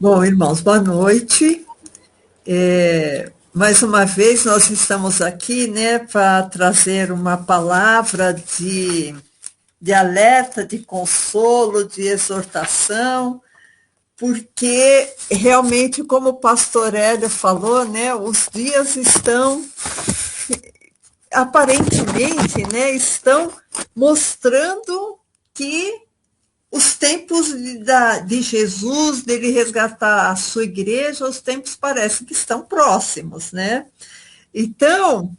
Bom, irmãos, boa noite. Mais uma vez nós estamos aqui, né, para trazer uma palavra de alerta, de consolo, de exortação, porque realmente, como o pastor Hélio falou, né, os dias estão, aparentemente, né, estão mostrando que os tempos de Jesus, dele resgatar a sua igreja, os tempos parecem que estão próximos, né? Então,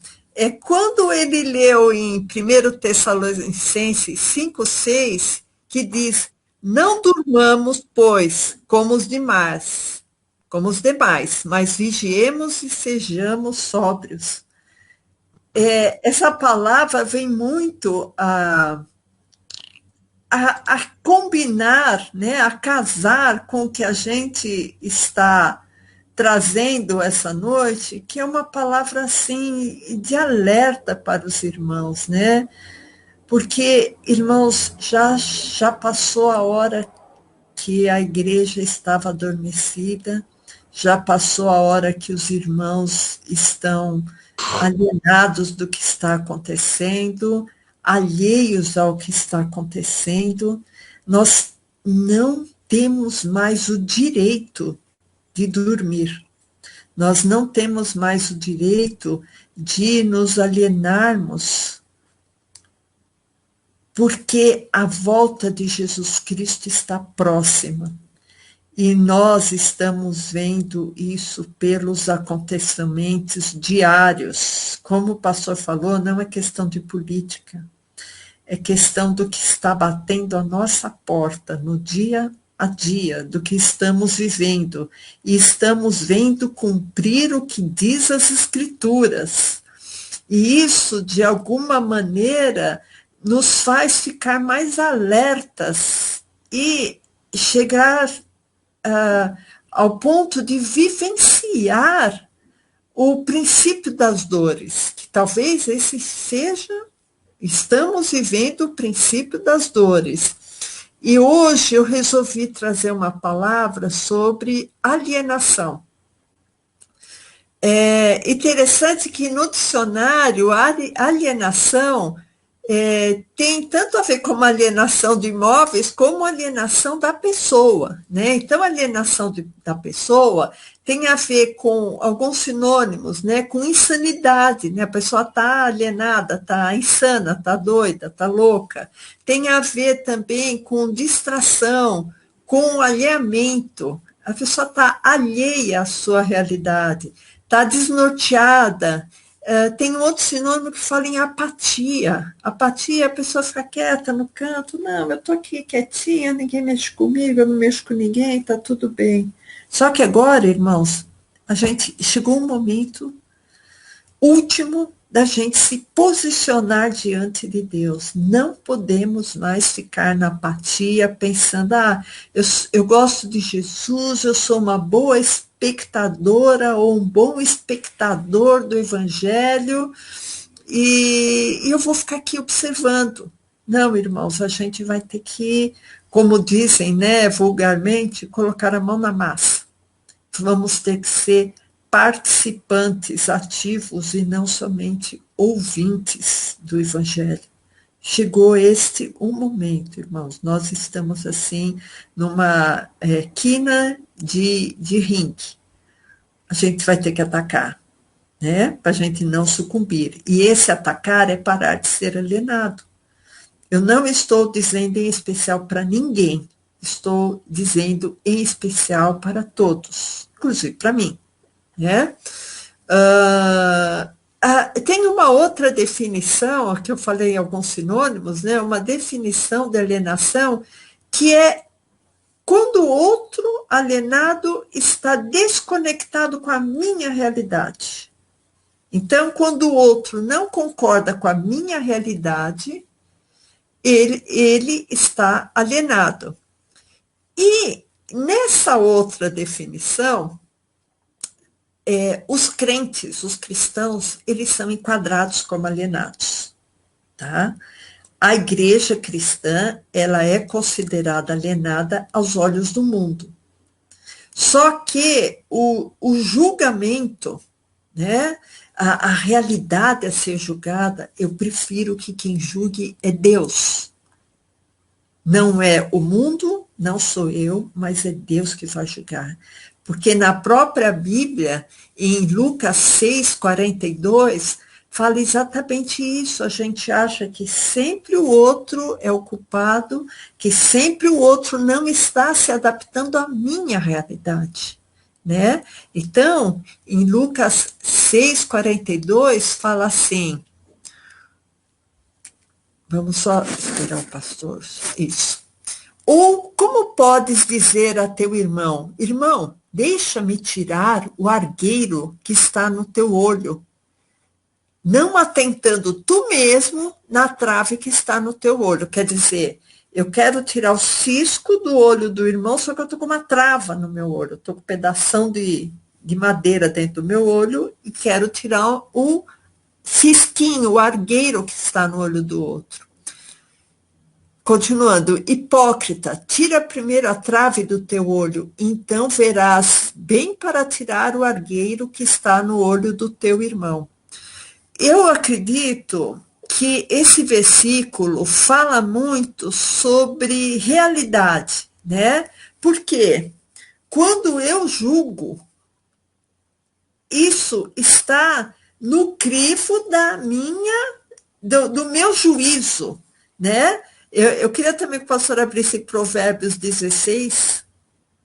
quando ele leu em 1 Tessalonicenses 5:6, que diz, não durmamos, pois, como os demais, mas vigiemos e sejamos sóbrios. Essa palavra vem muito a combinar, né, a casar com o que a gente está trazendo essa noite, que é uma palavra assim de alerta para os irmãos, né? Porque, irmãos, já passou a hora que a igreja estava adormecida, já passou a hora que os irmãos estão alienados do que está acontecendo, alheios ao que está acontecendo. Nós não temos mais o direito de dormir. Nós não temos mais o direito de nos alienarmos, porque a volta de Jesus Cristo está próxima. E nós estamos vendo isso pelos acontecimentos diários. Como o pastor falou, não é questão de política, é questão do que está batendo a nossa porta no dia a dia, do que estamos vivendo. E estamos vendo cumprir o que diz as Escrituras. E isso, de alguma maneira, nos faz ficar mais alertas e chegar ao ponto de vivenciar o princípio das dores, que talvez esse seja, estamos vivendo o princípio das dores. E hoje eu resolvi trazer uma palavra sobre alienação. É interessante que no dicionário, alienação tem tanto a ver com alienação de imóveis como alienação da pessoa, né? Então, a alienação da pessoa tem a ver com alguns sinônimos, né? Com insanidade, né? A pessoa está alienada, está insana, está doida, está louca. Tem a ver também com distração, com alheamento. A pessoa está alheia à sua realidade, está desnorteada. Tem um outro sinônimo que fala em apatia. Apatia, a pessoa fica quieta no canto. Não, eu estou aqui quietinha, ninguém mexe comigo, eu não mexo com ninguém, está tudo bem. Só que agora, irmãos, a gente chegou um momento último da gente se posicionar diante de Deus. Não podemos mais ficar na apatia, pensando, eu gosto de Jesus, eu sou uma boa espectadora ou um bom espectador do Evangelho, e eu vou ficar aqui observando. Não, irmãos, a gente vai ter que, como dizem, né, vulgarmente, colocar a mão na massa. Vamos ter que ser participantes ativos e não somente ouvintes do Evangelho. Chegou um momento, irmãos, nós estamos assim numa quina de ringue. A gente vai ter que atacar, né? Para a gente não sucumbir. E esse atacar é parar de ser alienado. Eu não estou dizendo em especial para ninguém, estou dizendo em especial para todos, inclusive para mim. Né? Tem uma outra definição, que eu falei em alguns sinônimos, né? Uma definição de alienação, que é quando o outro alienado está desconectado com a minha realidade. Então, quando o outro não concorda com a minha realidade, ele está alienado. E nessa outra definição, os crentes, os cristãos, eles são enquadrados como alienados, tá? A igreja cristã, ela é considerada alienada aos olhos do mundo. Só que o julgamento, né, a realidade a ser julgada, eu prefiro que quem julgue é Deus. Não é o mundo, não sou eu, mas é Deus que vai julgar. Porque na própria Bíblia, em Lucas 6:42, fala exatamente isso. A gente acha que sempre o outro é o culpado, que sempre o outro não está se adaptando à minha realidade, né? Então, em Lucas 6:42, fala assim, vamos só esperar o pastor, isso. Ou como podes dizer a teu irmão, irmão, deixa-me tirar o argueiro que está no teu olho, não atentando tu mesmo na trave que está no teu olho. Quer dizer, eu quero tirar o cisco do olho do irmão, só que eu estou com uma trava no meu olho, estou com um pedação de madeira dentro do meu olho e quero tirar o cisquinho, o argueiro que está no olho do outro. Continuando, hipócrita, tira primeiro a trave do teu olho, então verás bem para tirar o argueiro que está no olho do teu irmão. Eu acredito que esse versículo fala muito sobre realidade, né? Porque quando eu julgo, isso está no crivo do meu juízo, né? Eu queria também que o pastor abrisse Provérbios 16,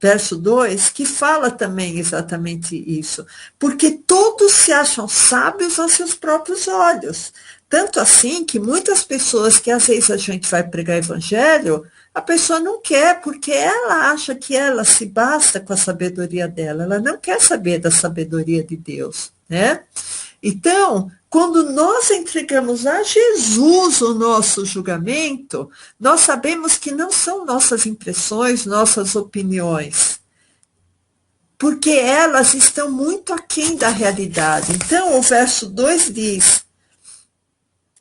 verso 2, que fala também exatamente isso. Porque todos se acham sábios aos seus próprios olhos. Tanto assim que muitas pessoas que às vezes a gente vai pregar evangelho, a pessoa não quer, porque ela acha que ela se basta com a sabedoria dela. Ela não quer saber da sabedoria de Deus, né? Então, quando nós entregamos a Jesus o nosso julgamento, nós sabemos que não são nossas impressões, nossas opiniões, porque elas estão muito aquém da realidade. Então, o verso 2 diz,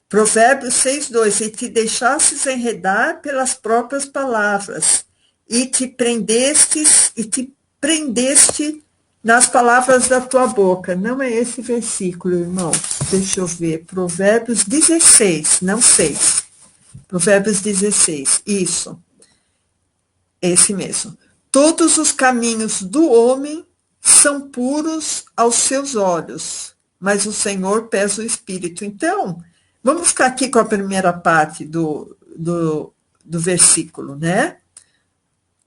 Provérbios 6:2, e te deixastes enredar pelas próprias palavras, e te prendeste nas palavras da tua boca. Não é esse versículo, irmãos. Deixa eu ver. Provérbios 16, não 6. Provérbios 16, isso. Esse mesmo. Todos os caminhos do homem são puros aos seus olhos, mas o Senhor pesa o espírito. Então, vamos ficar aqui com a primeira parte do versículo, né?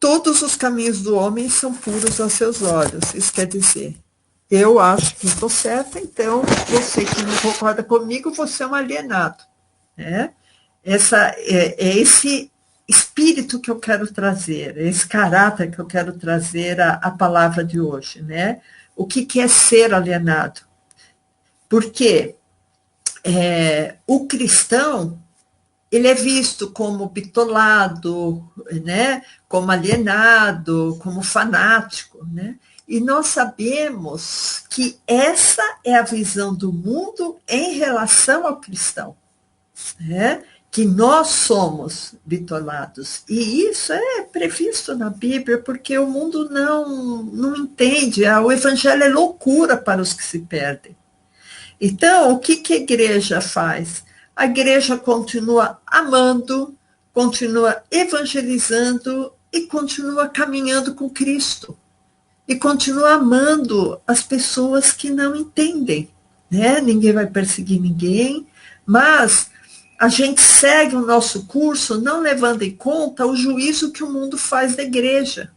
Todos os caminhos do homem são puros aos seus olhos. Isso quer dizer, eu acho que estou certa, então você que não concorda comigo, você é um alienado, né? Esse espírito que eu quero trazer, esse caráter que eu quero trazer à palavra de hoje, né? O que é ser alienado? Porque o cristão, ele é visto como bitolado, né? Como alienado, como fanático, né? E nós sabemos que essa é a visão do mundo em relação ao cristão, né? Que nós somos bitolados. E isso é previsto na Bíblia, porque o mundo não entende. O evangelho é loucura para os que se perdem. Então, o que a igreja faz? A igreja continua amando, continua evangelizando e continua caminhando com Cristo. E continua amando as pessoas que não entendem, né? Ninguém vai perseguir ninguém, mas a gente segue o nosso curso não levando em conta o juízo que o mundo faz da igreja,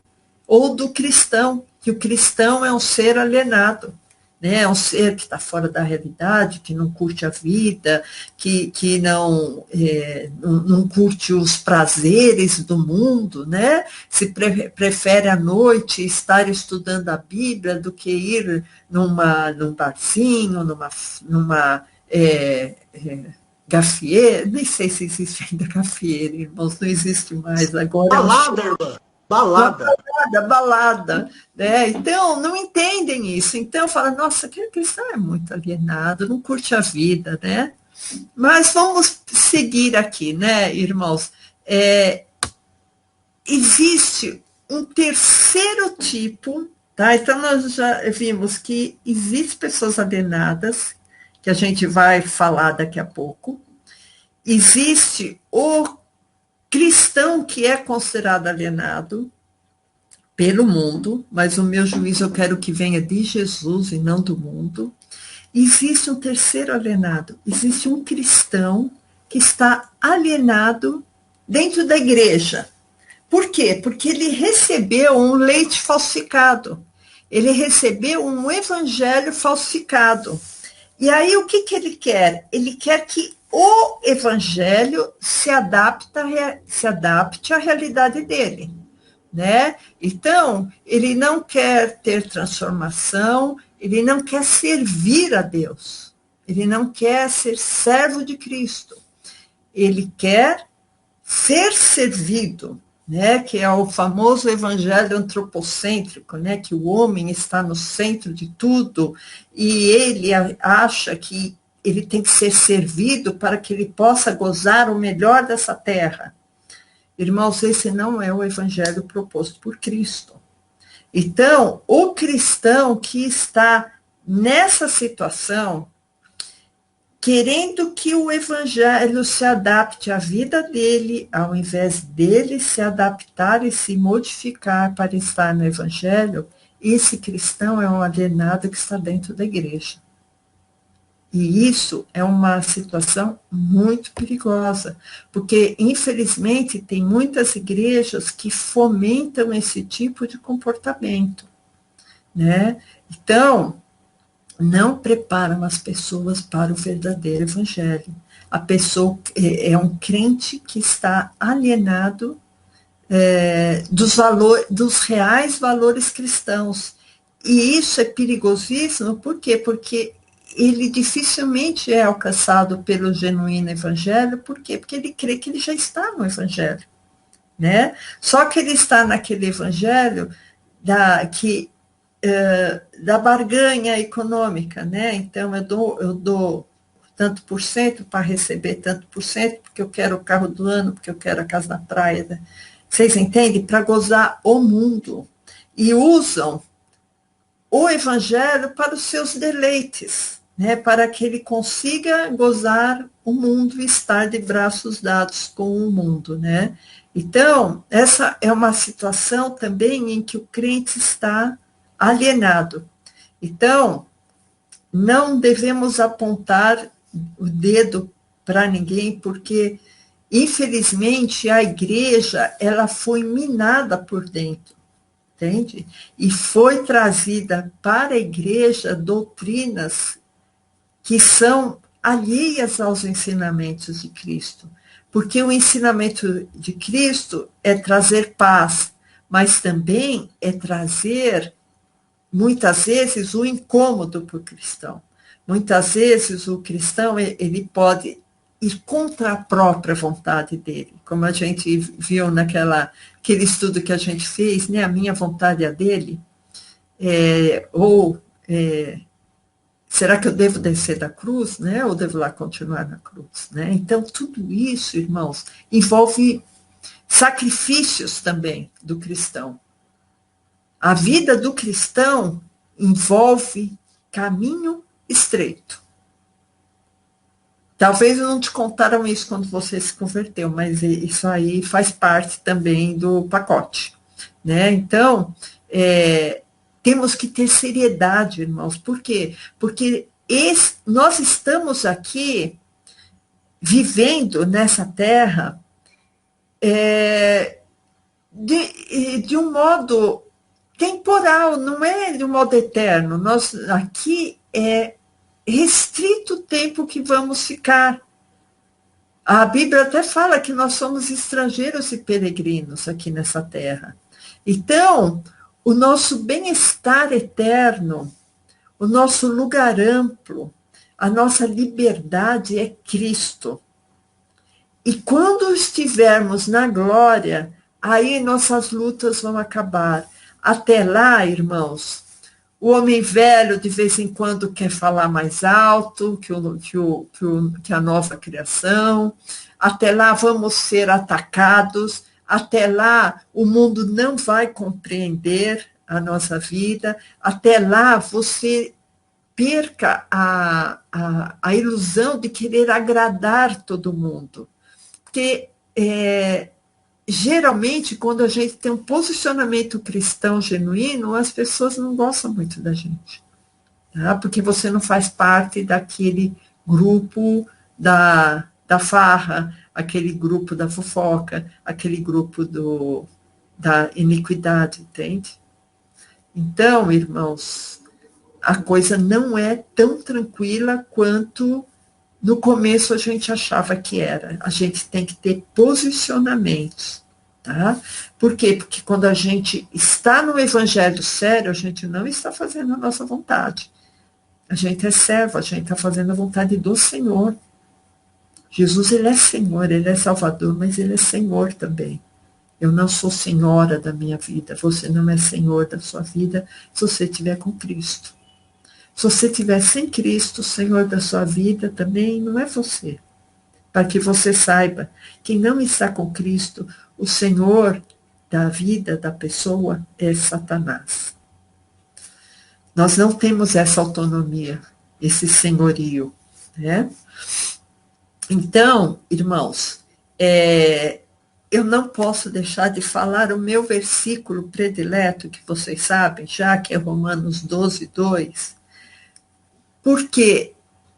ou do cristão, que o cristão é um ser alienado. Né, é um ser que está fora da realidade, que não curte a vida, que não curte os prazeres do mundo, né? Se prefere à noite estar estudando a Bíblia do que ir num barzinho, numa gafieira, nem sei se existe ainda gafieira, irmãos, não existe mais agora. Balada, irmã. Balada, né? Então, não entendem isso. Então, fala, nossa, aquele cristão é muito alienado, não curte a vida, né? Mas vamos seguir aqui, né, irmãos? Existe um terceiro tipo Tá? Então, nós já vimos que existem pessoas alienadas, que a gente vai falar daqui a pouco. Existe o cristão que é considerado alienado pelo mundo, mas o meu juízo eu quero que venha de Jesus e não do mundo. Existe um terceiro alienado, existe um cristão que está alienado dentro da igreja. Por quê? Porque ele recebeu um leite falsificado, ele recebeu um evangelho falsificado. E aí o que ele quer? Ele quer que o evangelho se adapte à realidade dele. Né? Então, ele não quer ter transformação, ele não quer servir a Deus, ele não quer ser servo de Cristo, ele quer ser servido, né? Que é o famoso evangelho antropocêntrico, né? Que o homem está no centro de tudo e ele acha que ele tem que ser servido para que ele possa gozar o melhor dessa terra. Irmãos, esse não é o evangelho proposto por Cristo. Então, o cristão que está nessa situação, querendo que o evangelho se adapte à vida dele, ao invés dele se adaptar e se modificar para estar no evangelho, esse cristão é um alienado que está dentro da igreja. E isso é uma situação muito perigosa, porque, infelizmente, tem muitas igrejas que fomentam esse tipo de comportamento, né? Então, não preparam as pessoas para o verdadeiro evangelho. A pessoa é um crente que está alienado dos reais valores cristãos. E isso é perigosíssimo, por quê? Porque ele dificilmente é alcançado pelo genuíno evangelho, por quê? Porque ele crê que ele já está no evangelho, né? Só que ele está naquele evangelho da barganha econômica, né? Então, eu dou tanto por cento para receber tanto por cento, porque eu quero o carro do ano, porque eu quero a casa na praia, né? Vocês entendem? Para gozar o mundo. E usam o evangelho para os seus deleites, né, para que ele consiga gozar o mundo e estar de braços dados com o mundo, né? Então, essa é uma situação também em que o crente está alienado. Então, não devemos apontar o dedo para ninguém, porque, infelizmente, a igreja ela foi minada por dentro. Entende? E foi trazida para a igreja doutrinas que são alheias aos ensinamentos de Cristo. Porque o ensinamento de Cristo é trazer paz, mas também é trazer, muitas vezes, o incômodo para o cristão. Muitas vezes o cristão ele pode ir contra a própria vontade dele, como a gente viu aquele estudo que a gente fez, né? A minha vontade é a dele, será que eu devo descer da cruz, né? Ou devo lá continuar na cruz, né? Então, tudo isso, irmãos, envolve sacrifícios também do cristão. A vida do cristão envolve caminho estreito. Talvez não te contaram isso quando você se converteu, mas isso aí faz parte também do pacote, né? Então, temos que ter seriedade, irmãos. Por quê? Porque nós estamos aqui vivendo nessa terra de um modo temporal, não é de um modo eterno. Nós aqui restrito o tempo que vamos ficar. A Bíblia até fala que nós somos estrangeiros e peregrinos aqui nessa terra. Então, o nosso bem-estar eterno, o nosso lugar amplo, a nossa liberdade é Cristo. E quando estivermos na glória, aí nossas lutas vão acabar. Até lá, irmãos, o homem velho, de vez em quando, quer falar mais alto que a nova criação. Até lá, vamos ser atacados. Até lá, o mundo não vai compreender a nossa vida. Até lá, você perca a ilusão de querer agradar todo mundo. Porque, geralmente, quando a gente tem um posicionamento cristão genuíno, as pessoas não gostam muito da gente. Tá? Porque você não faz parte daquele grupo da farra, aquele grupo da fofoca, aquele grupo da iniquidade, entende? Então, irmãos, a coisa não é tão tranquila quanto no começo a gente achava que era. A gente tem que ter posicionamentos. Tá? Por quê? Porque quando a gente está no evangelho sério, a gente não está fazendo a nossa vontade. A gente é servo, a gente está fazendo a vontade do Senhor. Jesus, ele é Senhor, ele é Salvador, mas ele é Senhor também. Eu não sou senhora da minha vida, você não é senhor da sua vida se você estiver com Cristo. Se você estiver sem Cristo, o Senhor da sua vida também não é você. Para que você saiba, quem não está com Cristo, o Senhor da vida da pessoa é Satanás. Nós não temos essa autonomia, esse senhorio, né? Então, irmãos, eu não posso deixar de falar o meu versículo predileto, que vocês sabem, já que é Romanos 12, 2, porque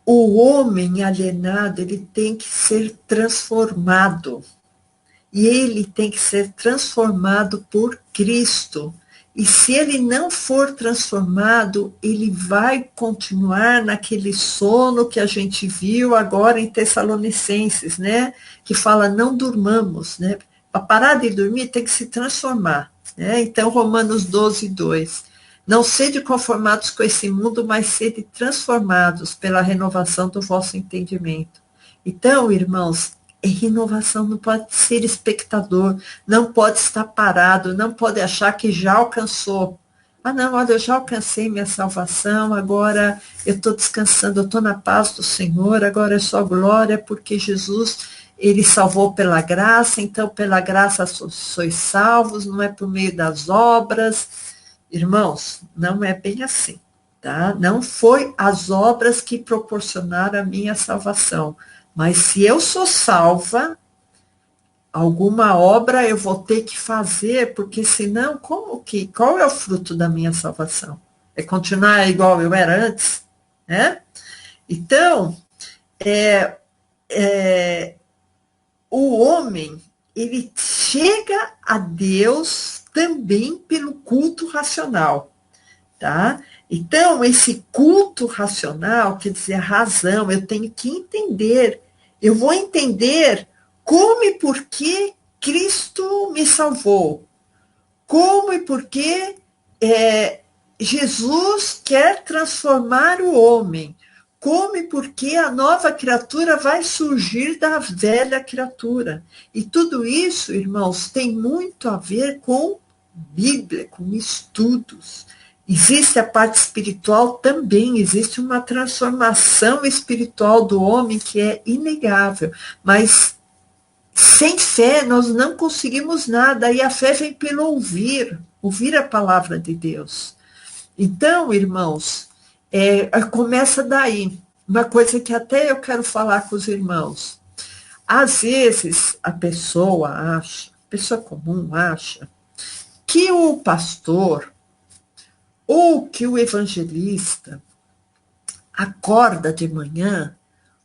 o homem alienado, ele tem que ser transformado, e ele tem que ser transformado por Cristo. E se ele não for transformado, ele vai continuar naquele sono que a gente viu agora em Tessalonicenses, né? Que fala, não durmamos, né? Para parar de dormir, tem que se transformar, né? Então, Romanos 12, 2. Não sede conformados com esse mundo, mas sede transformados pela renovação do vosso entendimento. Então, irmãos, renovação não pode ser espectador, não pode estar parado, não pode achar que já alcançou. Ah, não, olha, eu já alcancei minha salvação, agora eu estou descansando, eu estou na paz do Senhor, agora é só glória, porque Jesus, ele salvou pela graça, então pela graça sois salvos, não é por meio das obras. Irmãos, não é bem assim, tá? Não foi as obras que proporcionaram a minha salvação. Mas se eu sou salva, alguma obra eu vou ter que fazer, porque senão, qual é o fruto da minha salvação? É continuar igual eu era antes? Né? Então, o homem, ele chega a Deus também pelo culto racional. Tá? Então, esse culto racional, quer dizer, a razão, eu tenho que entender, eu vou entender como e por que Cristo me salvou, como e por que Jesus quer transformar o homem, como e por que a nova criatura vai surgir da velha criatura. E tudo isso, irmãos, tem muito a ver com Bíblia, com estudos. Existe a parte espiritual também, existe uma transformação espiritual do homem que é inegável, mas sem fé nós não conseguimos nada, e a fé vem pelo ouvir a palavra de Deus. Então, irmãos, começa daí, uma coisa que até eu quero falar com os irmãos. Às vezes a pessoa comum acha, que o pastor ou que o evangelista acorda de manhã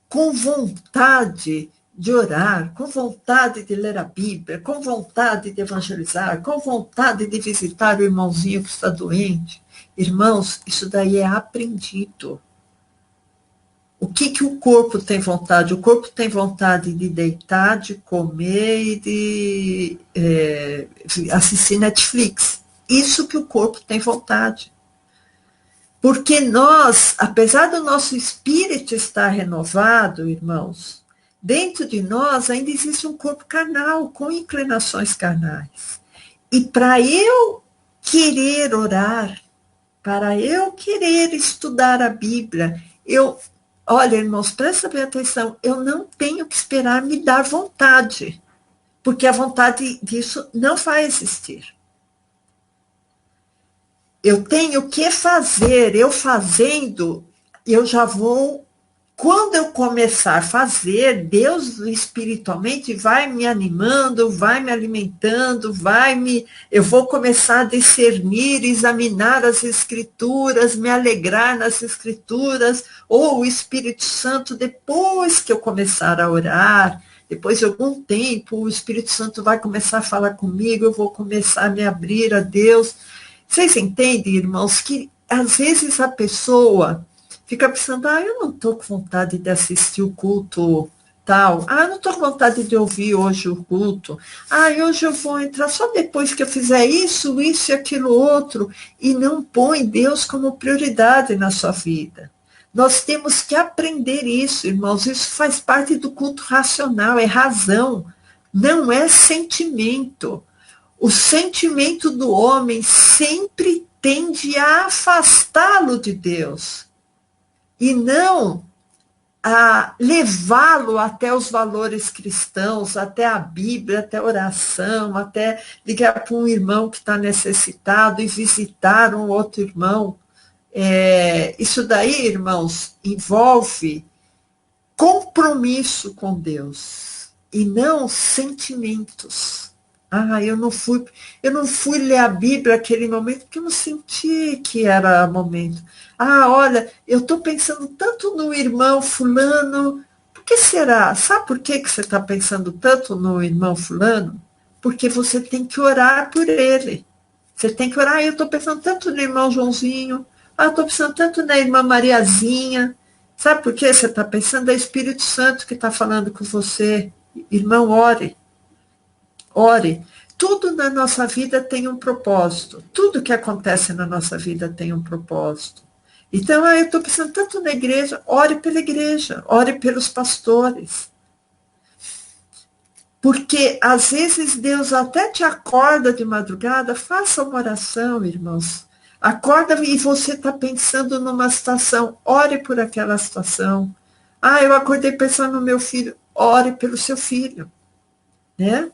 com vontade de orar, com vontade de ler a Bíblia, com vontade de evangelizar, com vontade de visitar o irmãozinho que está doente. Irmãos, isso daí é aprendido. O que o corpo tem vontade? O corpo tem vontade de deitar, de comer e de assistir Netflix. Isso que o corpo tem vontade. Porque nós, apesar do nosso espírito estar renovado, irmãos, dentro de nós ainda existe um corpo carnal, com inclinações carnais. E para eu querer orar, para eu querer estudar a Bíblia, olha, irmãos, presta bem atenção, eu não tenho que esperar me dar vontade, porque a vontade disso não vai existir. eu tenho que fazer, eu fazendo, eu já vou. Quando eu começar a fazer, Deus espiritualmente vai me animando, vai me alimentando, eu vou começar a discernir, examinar as escrituras, me alegrar nas escrituras, ou o Espírito Santo, depois que eu começar a orar, depois de algum tempo, o Espírito Santo vai começar a falar comigo, eu vou começar a me abrir a Deus. Vocês entendem, irmãos, que às vezes a pessoa fica pensando, eu não estou com vontade de assistir o culto tal, eu não estou com vontade de ouvir hoje o culto, hoje eu vou entrar só depois que eu fizer isso e aquilo outro, e não põe Deus como prioridade na sua vida. Nós temos que aprender isso, irmãos, isso faz parte do culto racional, é razão, não é sentimento. O sentimento do homem sempre tende a afastá-lo de Deus e não a levá-lo até os valores cristãos, até a Bíblia, até a oração, até ligar para um irmão que está necessitado e visitar um outro irmão. Isso daí, irmãos, envolve compromisso com Deus e não sentimentos. Eu não fui ler a Bíblia naquele momento porque eu não senti que era momento. Olha, eu estou pensando tanto no irmão fulano. Por que será? Sabe por que você está pensando tanto no irmão fulano? Porque você tem que orar por ele. Você tem que orar. Eu estou pensando tanto no irmão Joãozinho. Estou pensando tanto na irmã Mariazinha. Sabe por que você está pensando? É o Espírito Santo que está falando com você. Irmão, ore. Ore. Tudo na nossa vida tem um propósito. Tudo que acontece na nossa vida tem um propósito. Então, eu estou pensando tanto na igreja, ore pela igreja, ore pelos pastores. Porque, às vezes, Deus até te acorda de madrugada, faça uma oração, irmãos. Acorda e você está pensando numa situação, ore por aquela situação. Eu acordei pensando no meu filho, ore pelo seu filho. Né?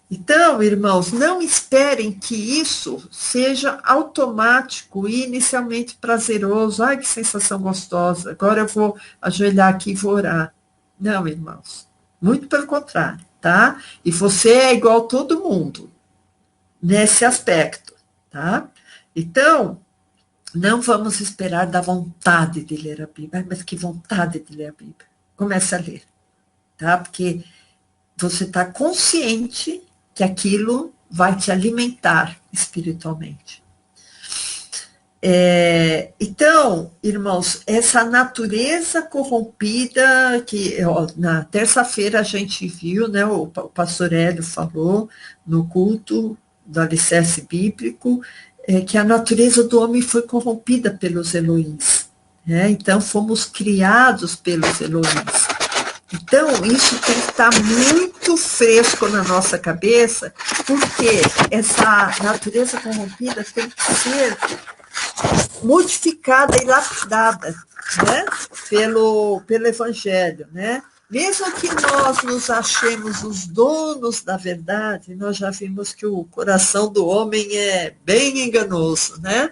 Então, irmãos, não esperem que isso seja automático e inicialmente prazeroso. Que sensação gostosa, agora eu vou ajoelhar aqui e vou orar. Não, irmãos, muito pelo contrário, tá? E você é igual a todo mundo nesse aspecto, tá? Então, não vamos esperar da vontade de ler a Bíblia. Mas que vontade de ler a Bíblia? Comece a ler, tá? Porque você está consciente que aquilo vai te alimentar espiritualmente. Então, irmãos, essa natureza corrompida, que na terça-feira a gente viu, né, o pastor Hélio falou no culto do alicerce bíblico, que a natureza do homem foi corrompida pelos Elohims. Né? Então, fomos criados pelos Elohims. Então, isso tem que estar muito fresco na nossa cabeça, porque essa natureza corrompida tem que ser modificada e lapidada, né? pelo Evangelho. Né? Mesmo que nós nos achemos os donos da verdade, nós já vimos que o coração do homem é bem enganoso. Né?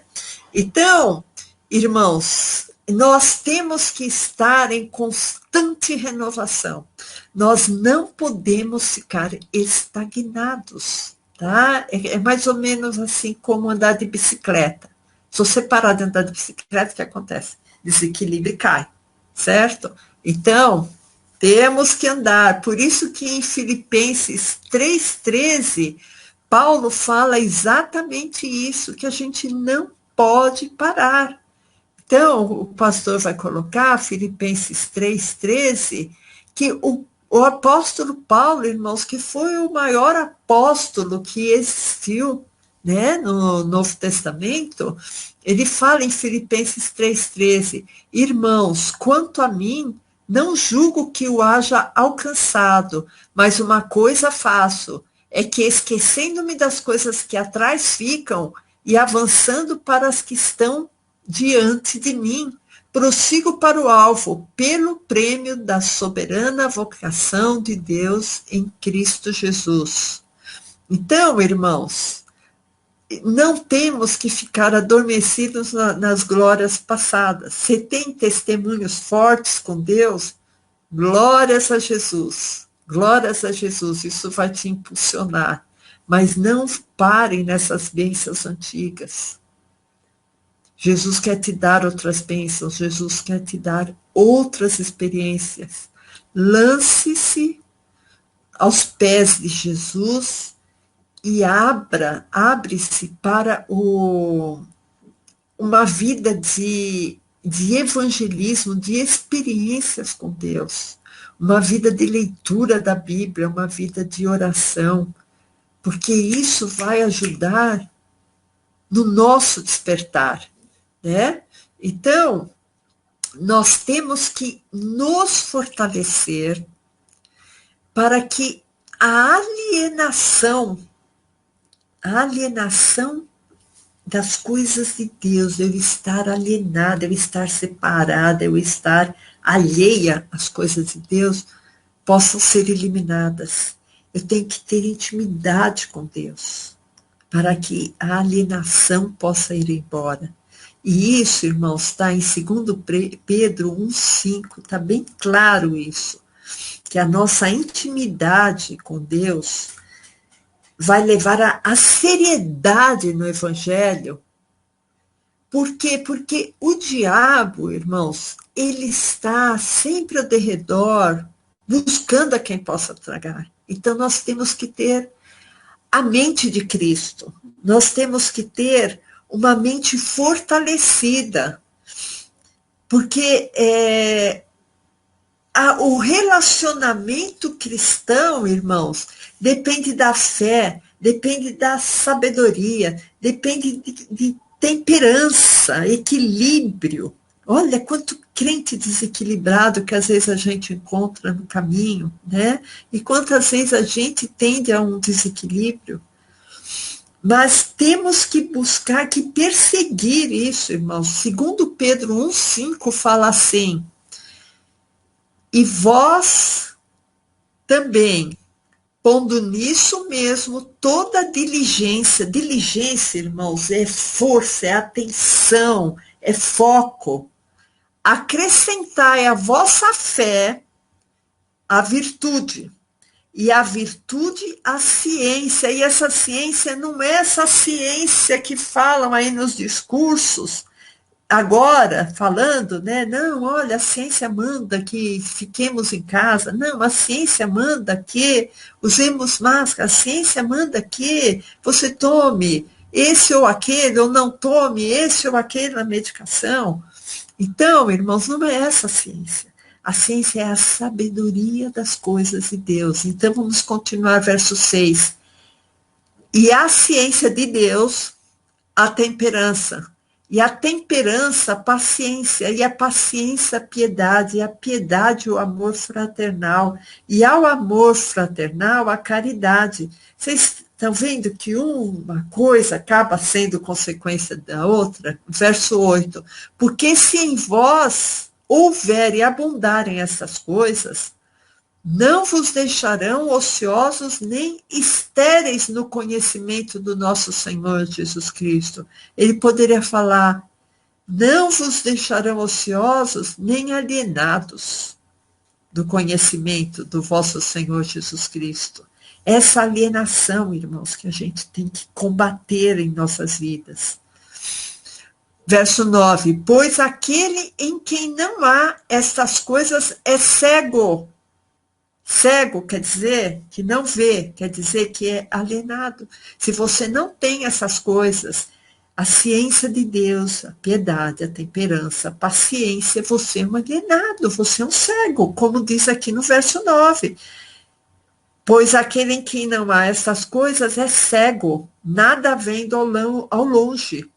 Então, irmãos, nós temos que estar em constante renovação. Nós não podemos ficar estagnados, tá? É mais ou menos assim como andar de bicicleta. Se você parar de andar de bicicleta, o que acontece? Desequilíbrio e cai, certo? Então, temos que andar. Por isso que em Filipenses 3,13, Paulo fala exatamente isso, que a gente não pode parar. Então, o pastor vai colocar, Filipenses 3,13, que o apóstolo Paulo, irmãos, que foi o maior apóstolo que existiu, né, no Novo Testamento, ele fala em Filipenses 3,13, irmãos, quanto a mim, não julgo que o haja alcançado, mas uma coisa faço, é que esquecendo-me das coisas que atrás ficam e avançando para as que estão diante de mim, prossigo para o alvo, pelo prêmio da soberana vocação de Deus em Cristo Jesus. Então, irmãos, não temos que ficar adormecidos nas glórias passadas. Você tem testemunhos fortes com Deus? Glórias a Jesus. Glórias a Jesus. Isso vai te impulsionar. Mas não parem nessas bênçãos antigas. Jesus quer te dar outras bênçãos. Jesus quer te dar outras experiências. Lance-se aos pés de Jesus e abre-se para uma vida de evangelismo, de experiências com Deus, uma vida de leitura da Bíblia, uma vida de oração, porque isso vai ajudar no nosso despertar, né? Então, nós temos que nos fortalecer para que a alienação das coisas de Deus, eu estar alienada, eu estar separada, eu estar alheia às coisas de Deus, possam ser eliminadas. Eu tenho que ter intimidade com Deus, para que a alienação possa ir embora. E isso, irmãos, está em 2 Pedro 1,5, está bem claro isso, que a nossa intimidade com Deus vai levar a seriedade no Evangelho. Por quê? Porque o diabo, irmãos, ele está sempre ao derredor, buscando a quem possa tragar. Então, nós temos que ter a mente de Cristo. Nós temos que ter uma mente fortalecida. Porque o relacionamento cristão, irmãos, depende da fé, depende da sabedoria, depende de temperança, equilíbrio. Olha quanto crente desequilibrado que às vezes a gente encontra no caminho, né? E quantas vezes a gente tende a um desequilíbrio. Mas temos que buscar, que perseguir isso, irmãos. 2 Pedro 1,5 fala assim: e vós também, pondo nisso mesmo toda diligência. Diligência, irmãos, é força, é atenção, é foco. Acrescentai à vossa fé a virtude, e a virtude a ciência. E essa ciência não é essa ciência que falam aí nos discursos, agora, falando, né? Não, olha, a ciência manda que fiquemos em casa. Não, a ciência manda que usemos máscara. A ciência manda que você tome esse ou aquele, ou não tome esse ou aquele na medicação. Então, irmãos, não é essa a ciência. A ciência é a sabedoria das coisas de Deus. Então, vamos continuar verso 6. E a ciência de Deus, a temperança. E a temperança, a paciência, e a paciência, a piedade, e a piedade, o amor fraternal, e ao amor fraternal, a caridade. Vocês estão vendo que uma coisa acaba sendo consequência da outra? Verso 8. Porque se em vós houver e abundarem essas coisas, não vos deixarão ociosos nem estéreis no conhecimento do nosso Senhor Jesus Cristo. Ele poderia falar, não vos deixarão ociosos nem alienados do conhecimento do vosso Senhor Jesus Cristo. Essa alienação, irmãos, que a gente tem que combater em nossas vidas. Verso 9, pois aquele em quem não há estas coisas é cego. Cego quer dizer que não vê, quer dizer que é alienado. Se você não tem essas coisas, a ciência de Deus, a piedade, a temperança, a paciência, você é um alienado, você é um cego, como diz aqui no verso 9. Pois aquele em quem não há essas coisas é cego, nada vendo ao longe,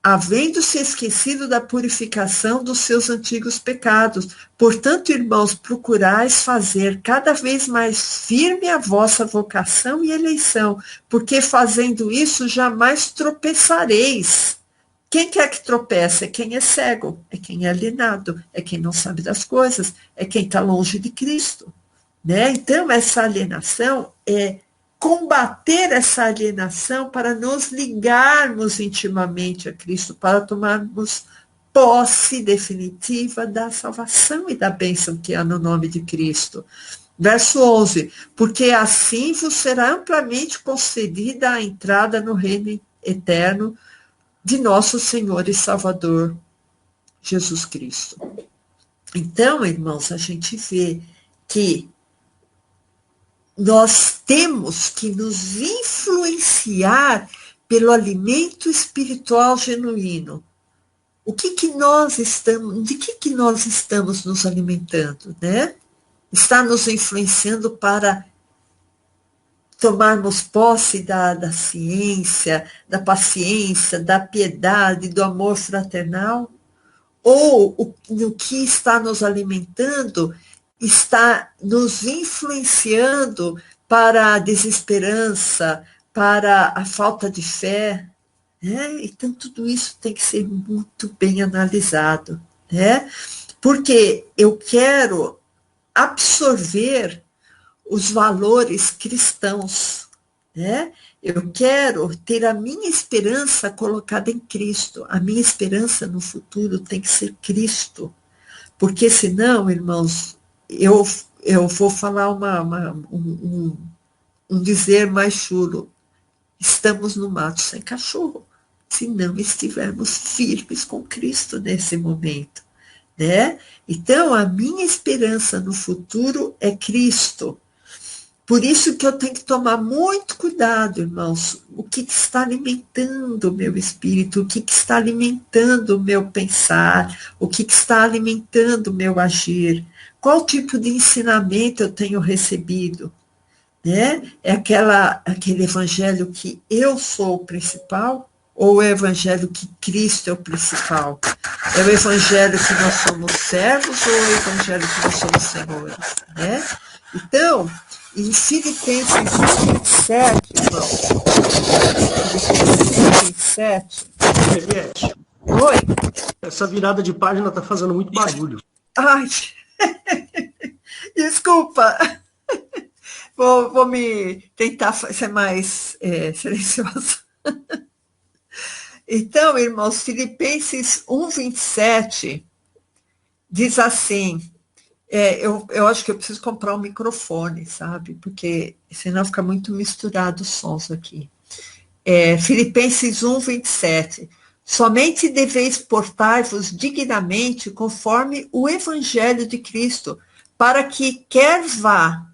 havendo-se esquecido da purificação dos seus antigos pecados. Portanto, irmãos, procurais fazer cada vez mais firme a vossa vocação e eleição, porque fazendo isso jamais tropeçareis. Quem quer que tropece? É quem é cego, é quem é alienado, é quem não sabe das coisas, é quem está longe de Cristo. Né? Então, essa alienação é combater essa alienação para nos ligarmos intimamente a Cristo, para tomarmos posse definitiva da salvação e da bênção que há no nome de Cristo. Verso 11, porque assim vos será amplamente concedida a entrada no reino eterno de nosso Senhor e Salvador, Jesus Cristo. Então, irmãos, a gente vê que nós temos que nos influenciar pelo alimento espiritual genuíno. De que nós estamos nos alimentando, né? Está nos influenciando para tomarmos posse da ciência, da paciência, da piedade, do amor fraternal? Ou o que está nos alimentando está nos influenciando para a desesperança, para a falta de fé, né? Então, tudo isso tem que ser muito bem analisado, né? Porque eu quero absorver os valores cristãos, né? Eu quero ter a minha esperança colocada em Cristo. A minha esperança no futuro tem que ser Cristo. Porque senão, irmãos, eu vou falar um dizer mais chulo. Estamos no mato sem cachorro, se não estivermos firmes com Cristo nesse momento, né? Então, a minha esperança no futuro é Cristo. Por isso que eu tenho que tomar muito cuidado, irmãos, o que está alimentando o meu espírito, o que está alimentando o meu pensar, o que está alimentando o meu agir, qual tipo de ensinamento eu tenho recebido, né? É aquele evangelho que eu sou o principal, ou é o evangelho que Cristo é o principal? É o evangelho que nós somos servos, ou é o evangelho que nós somos senhores, né? Então, em Filipenses 1:27, irmão. Filipenses 1:27. Eliette, Oi? essa virada de página está fazendo muito barulho. Ai, desculpa. Vou me tentar ser mais silenciosa. Então, irmãos, Filipenses 1:27 diz assim, eu acho que eu preciso comprar um microfone, sabe? Porque senão fica muito misturado os sons aqui. Filipenses 1:27. Somente deveis portar-vos dignamente conforme o evangelho de Cristo, para que quer vá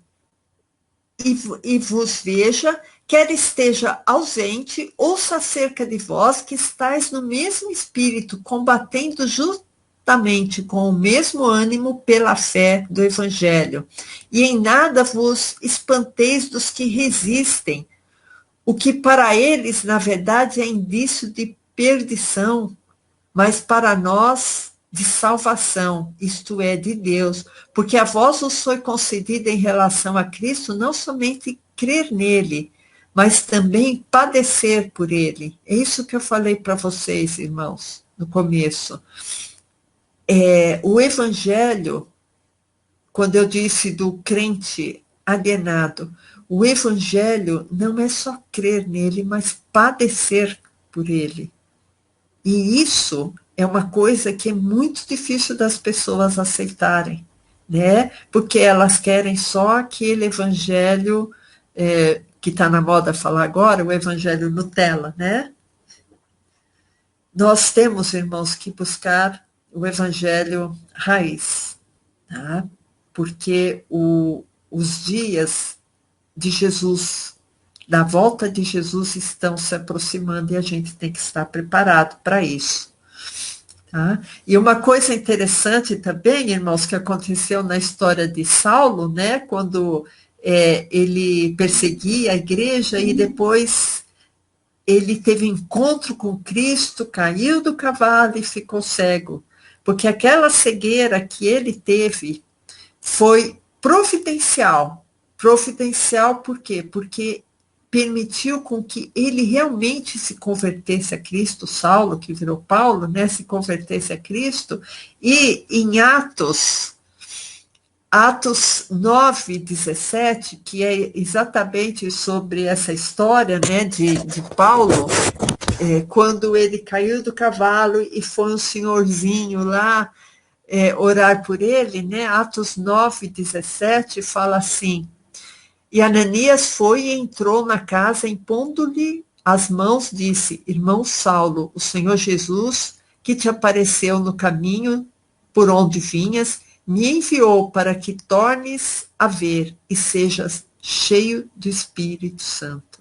e vos veja, quer esteja ausente, ouça acerca de vós que estáis no mesmo espírito, combatendo justamente com o mesmo ânimo pela fé do Evangelho. E em nada vos espanteis dos que resistem, o que para eles, na verdade, é indício de perdição, mas para nós de salvação, isto é, de Deus, porque a vós vos foi concedida em relação a Cristo não somente crer nele, mas também padecer por ele. É isso que eu falei para vocês, irmãos, no começo. O Evangelho, quando eu disse do crente alienado, o Evangelho não é só crer nele, mas padecer por ele. E isso é uma coisa que é muito difícil das pessoas aceitarem, né? Porque elas querem só aquele evangelho que está na moda falar agora, o evangelho Nutella, né? Nós temos, irmãos, que buscar o evangelho raiz, tá? Porque os dias de Jesus, da volta de Jesus, estão se aproximando e a gente tem que estar preparado para isso. Tá? E uma coisa interessante também, irmãos, que aconteceu na história de Saulo, né, quando ele perseguia a igreja e depois ele teve encontro com Cristo, caiu do cavalo e ficou cego. Porque aquela cegueira que ele teve foi providencial. Providencial por quê? Porque permitiu com que ele realmente se convertesse a Cristo, Saulo, que virou Paulo, né, se convertesse a Cristo, e em Atos, Atos 9:17, que é exatamente sobre essa história, né, de Paulo, quando ele caiu do cavalo e foi um senhorzinho lá orar por ele, né? Atos 9:17 fala assim: e Ananias foi e entrou na casa, impondo-lhe as mãos, disse: irmão Saulo, o Senhor Jesus, que te apareceu no caminho por onde vinhas, me enviou para que tornes a ver e sejas cheio do Espírito Santo.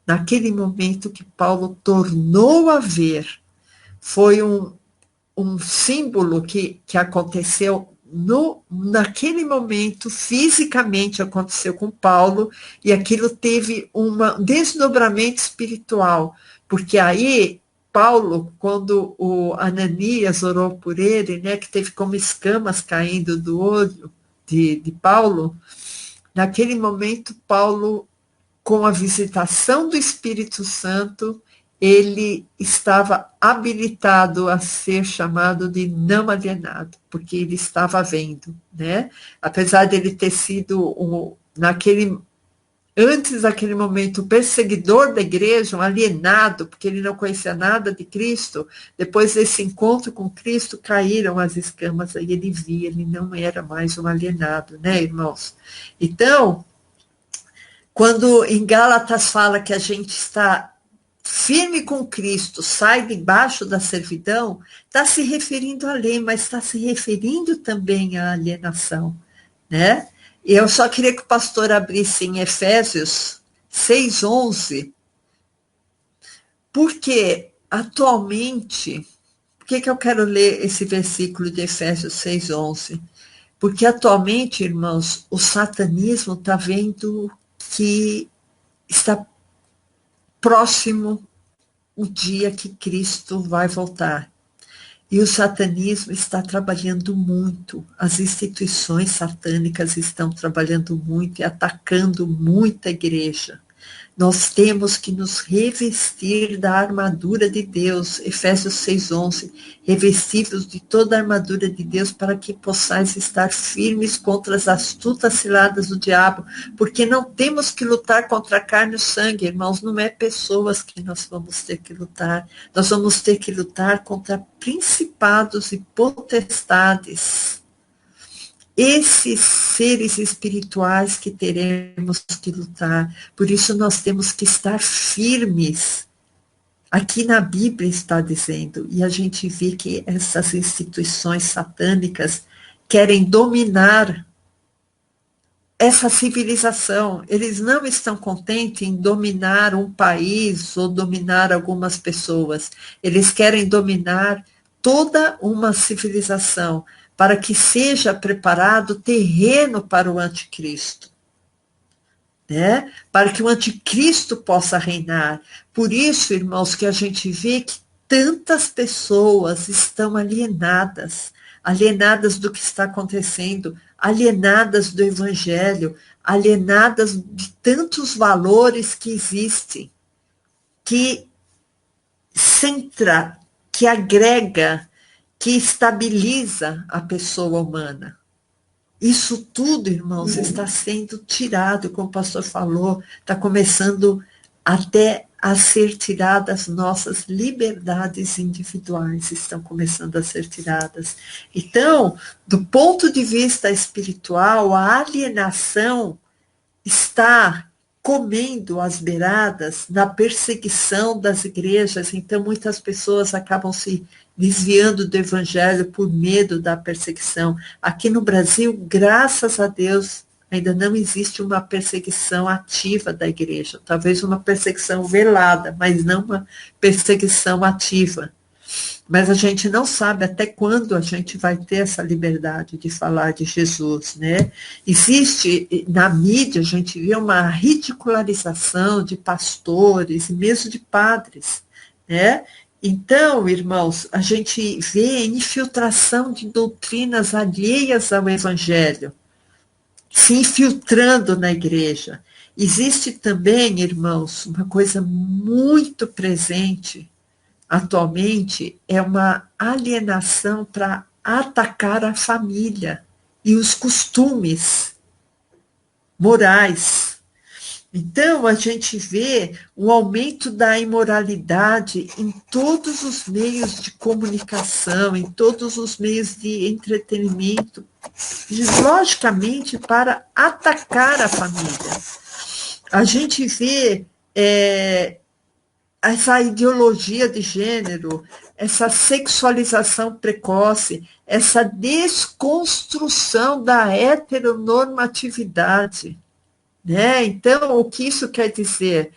Naquele momento que Paulo tornou a ver, foi um símbolo que aconteceu naquele momento, fisicamente aconteceu com Paulo, e aquilo teve um desdobramento espiritual, porque aí Paulo, quando o Ananias orou por ele, né, que teve como escamas caindo do olho de Paulo, naquele momento Paulo, com a visitação do Espírito Santo, ele estava habilitado a ser chamado de não alienado, porque ele estava vendo, né? Apesar dele ter sido, antes daquele momento, perseguidor da igreja, um alienado, porque ele não conhecia nada de Cristo, depois desse encontro com Cristo, caíram as escamas, aí ele via, ele não era mais um alienado, né, irmãos? Então, quando em Gálatas fala que a gente está firme com Cristo, sai debaixo da servidão, está se referindo à lei, mas está se referindo também à alienação, né? E eu só queria que o pastor abrisse em Efésios 6:11, porque atualmente, por que eu quero ler esse versículo de Efésios 6:11? Porque atualmente, irmãos, o satanismo está vendo que está próximo o dia que Cristo vai voltar. E o satanismo está trabalhando muito, as instituições satânicas estão trabalhando muito e atacando muita igreja. Nós temos que nos revestir da armadura de Deus, Efésios 6:11, revestidos de toda a armadura de Deus para que possais estar firmes contra as astutas ciladas do diabo, porque não temos que lutar contra a carne e o sangue, irmãos, não é pessoas que nós vamos ter que lutar, nós vamos ter que lutar contra principados e potestades. Esses seres espirituais que teremos que lutar, por isso nós temos que estar firmes. Aqui na Bíblia está dizendo, e a gente vê que essas instituições satânicas querem dominar essa civilização. Eles não estão contentes em dominar um país ou dominar algumas pessoas. Eles querem dominar toda uma civilização, para que seja preparado terreno para o anticristo, né? Para que o anticristo possa reinar. Por isso, irmãos, que a gente vê que tantas pessoas estão alienadas do que está acontecendo, alienadas do evangelho, alienadas de tantos valores que existem, que centra, que agrega, que estabiliza a pessoa humana. Isso tudo, irmãos, está sendo tirado, como o pastor falou, está começando até a ser tiradas nossas liberdades individuais, estão começando a ser tiradas. Então, do ponto de vista espiritual, a alienação está comendo as beiradas na perseguição das igrejas, então muitas pessoas acabam se desviando do evangelho por medo da perseguição. Aqui no Brasil, graças a Deus, ainda não existe uma perseguição ativa da igreja, talvez uma perseguição velada, mas não uma perseguição ativa. Mas a gente não sabe até quando a gente vai ter essa liberdade de falar de Jesus, né? Existe, na mídia, a gente vê uma ridicularização de pastores e mesmo de padres, né? Então, irmãos, a gente vê infiltração de doutrinas alheias ao evangelho, se infiltrando na igreja. Existe também, irmãos, uma coisa muito presente atualmente, é uma alienação para atacar a família. e os costumes morais. Então, a gente vê um aumento da imoralidade em todos os meios de comunicação, em todos os meios de entretenimento, logicamente para atacar a família. A gente vê essa ideologia de gênero, essa sexualização precoce, essa desconstrução da heteronormatividade. Né? Então, o que isso quer dizer?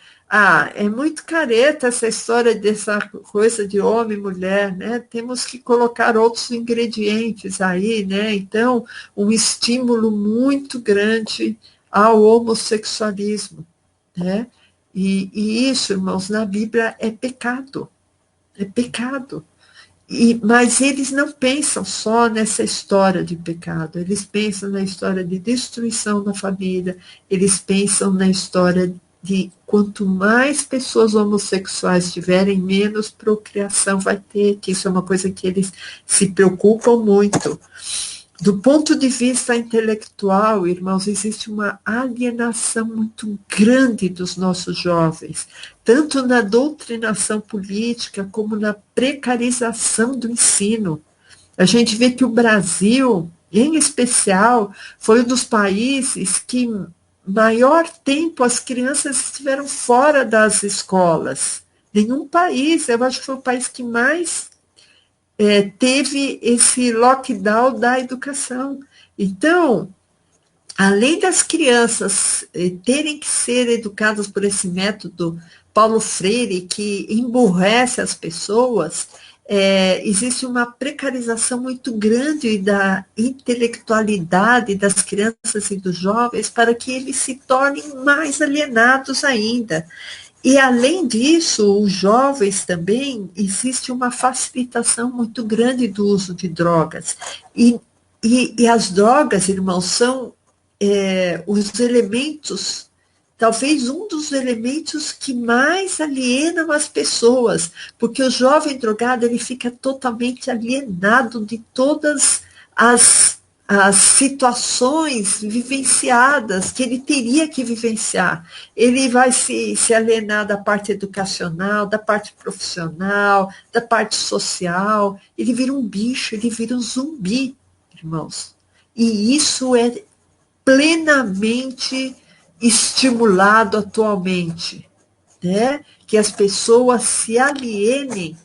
É muito careta essa história dessa coisa de homem e mulher, né? Temos que colocar outros ingredientes aí, né? Então, um estímulo muito grande ao homossexualismo, né? E isso, irmãos, na Bíblia é pecado. É pecado. Mas eles não pensam só nessa história de pecado, eles pensam na história de destruição da família, eles pensam na história de quanto mais pessoas homossexuais tiverem, menos procriação vai ter, que isso é uma coisa que eles se preocupam muito. Do ponto de vista intelectual, irmãos, existe uma alienação muito grande dos nossos jovens, tanto na doutrinação política como na precarização do ensino. A gente vê que o Brasil, em especial, foi um dos países que maior tempo as crianças estiveram fora das escolas. Nenhum país, eu acho que foi o país que mais teve esse lockdown da educação. Então, além das crianças terem que ser educadas por esse método Paulo Freire, que emburrece as pessoas, existe uma precarização muito grande da intelectualidade das crianças e dos jovens para que eles se tornem mais alienados ainda. E, além disso, os jovens também, existe uma facilitação muito grande do uso de drogas. E as drogas, irmãos, são os elementos, talvez um dos elementos que mais alienam as pessoas, porque o jovem drogado ele fica totalmente alienado de todas as situações vivenciadas que ele teria que vivenciar. Ele vai se alienar da parte educacional, da parte profissional, da parte social. Ele vira um bicho, ele vira um zumbi, irmãos. E isso é plenamente estimulado atualmente, né? Que as pessoas se alienem,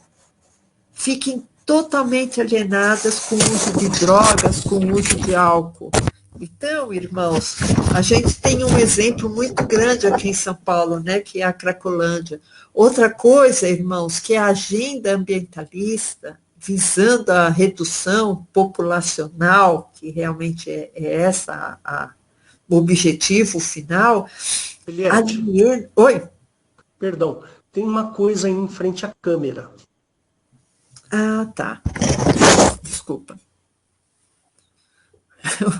fiquem totalmente alienadas com o uso de drogas, com o uso de álcool. Então, irmãos, a gente tem um exemplo muito grande aqui em São Paulo, né, que é a Cracolândia. Outra coisa, irmãos, que a agenda ambientalista, visando a redução populacional, que realmente é essa o objetivo final. Oi? Perdão, tem uma coisa aí em frente à câmera. Tá. Desculpa.